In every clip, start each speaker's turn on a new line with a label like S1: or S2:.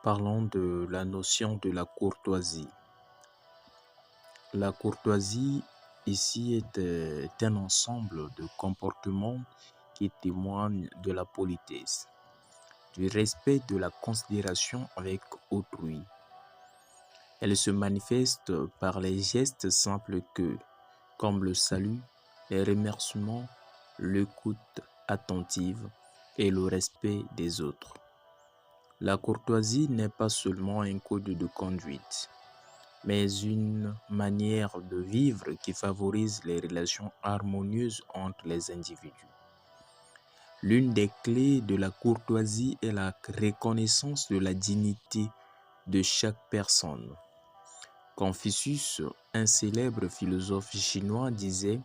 S1: Parlons de la notion de la courtoisie. La courtoisie ici est un ensemble de comportements qui témoignent de la politesse, du respect, de la considération avec autrui. Elle se manifeste par les gestes simples comme le salut, les remerciements, l'écoute attentive et le respect des autres. La courtoisie n'est pas seulement un code de conduite, mais une manière de vivre qui favorise les relations harmonieuses entre les individus. L'une des clés de la courtoisie est la reconnaissance de la dignité de chaque personne. Confucius, un célèbre philosophe chinois, disait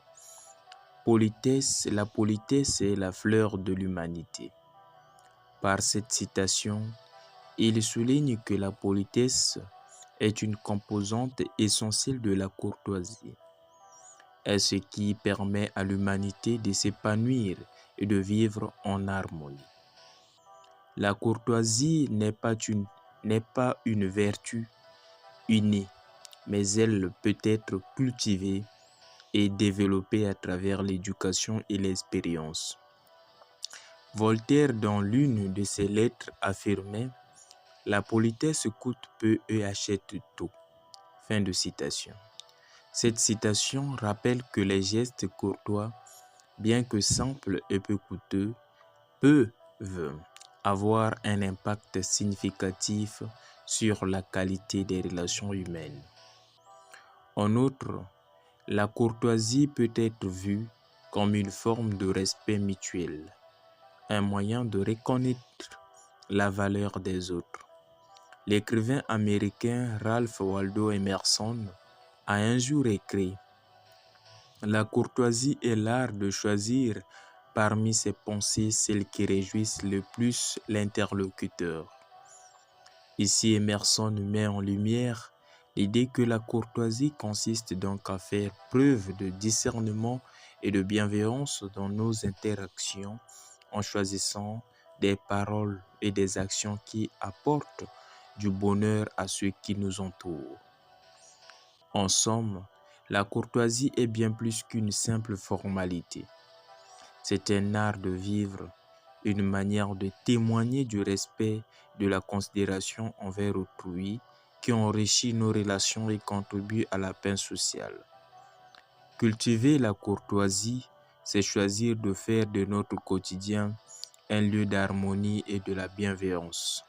S1: « La politesse est la fleur de l'humanité ». Par cette citation, il souligne que la politesse est une composante essentielle de la courtoisie. est ce qui permet à l'humanité de s'épanouir et de vivre en harmonie. La courtoisie n'est pas une vertu innée, mais elle peut être cultivée et développée à travers l'éducation et l'expérience. Voltaire, dans l'une de ses lettres, affirmait « La politesse coûte peu et achète tout ». Fin de citation. Cette citation rappelle que les gestes courtois, bien que simples et peu coûteux, peuvent avoir un impact significatif sur la qualité des relations humaines. En outre, la courtoisie peut être vue comme une forme de respect mutuel, un moyen de reconnaître la valeur des autres. L'écrivain américain Ralph Waldo Emerson a un jour écrit « La courtoisie est l'art de choisir parmi ses pensées celles qui réjouissent le plus l'interlocuteur ». Ici, Emerson met en lumière l'idée que la courtoisie consiste donc à faire preuve de discernement et de bienveillance dans nos interactions en choisissant des paroles et des actions qui apportent du bonheur à ceux qui nous entourent. En somme, la courtoisie est bien plus qu'une simple formalité. C'est un art de vivre, une manière de témoigner du respect, de la considération envers autrui qui enrichit nos relations et contribue à la paix sociale. Cultiver la courtoisie, c'est choisir de faire de notre quotidien un lieu d'harmonie et de la bienveillance.